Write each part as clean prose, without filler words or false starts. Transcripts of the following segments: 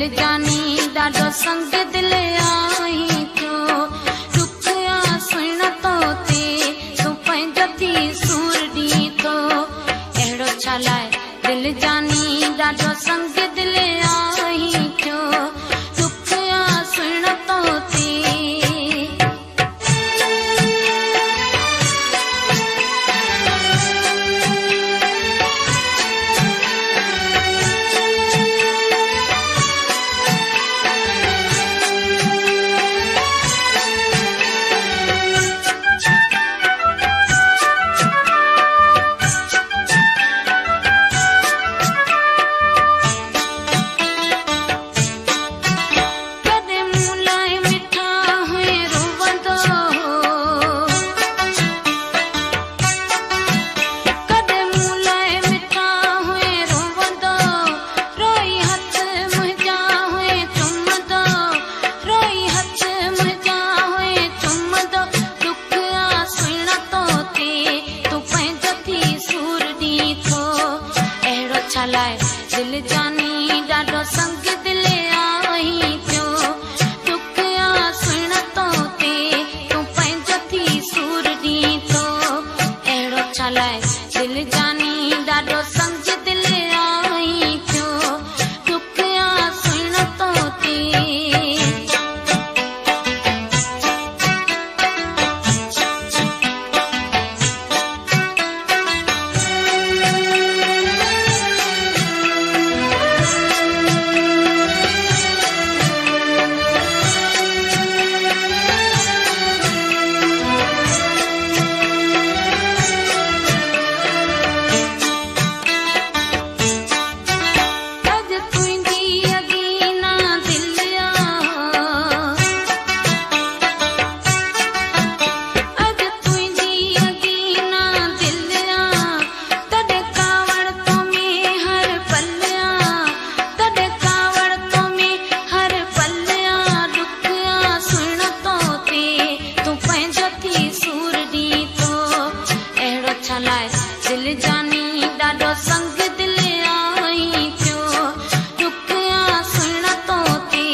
दिल जानी ॾाढो संग दिल आई थियो दुख आ सुण तो ते तूं पंहिंजो थी सूर ॾी थो अहिड़ो छा लाइ दिल जानी ॾाढो संग दिल आई थियो दुख आ सुण तो ते दिल जानी ॾाढो संग दिल आई थियो दुख आ सुण तो ते तूं पंहिंजो थी सूर ॾी थो अहिड़ो छा लाइ दिल जानी ॾाढो संग दिल आई थियो दुख आ सुण तो ते दिल जानी ॾाढो संग दिल आई थियो दुख आ सुण तो ते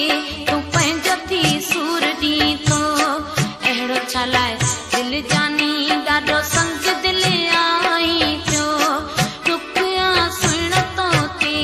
तूं पंहिंजो थी सूर ॾी थो अहिड़ो छा लाइ दिल जानी ॾाढो संग दिल आई थियो दुख आ सुण तो ते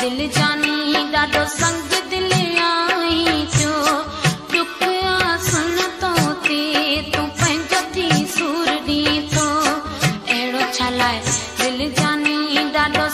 दिल जानी ॾाढो संग दिल आई थियो दुख आ सुण तो ते तूं पंहिंजो थी सूर ॾी थो अहिड़ो छा लाइ दिल जानी ॾाढो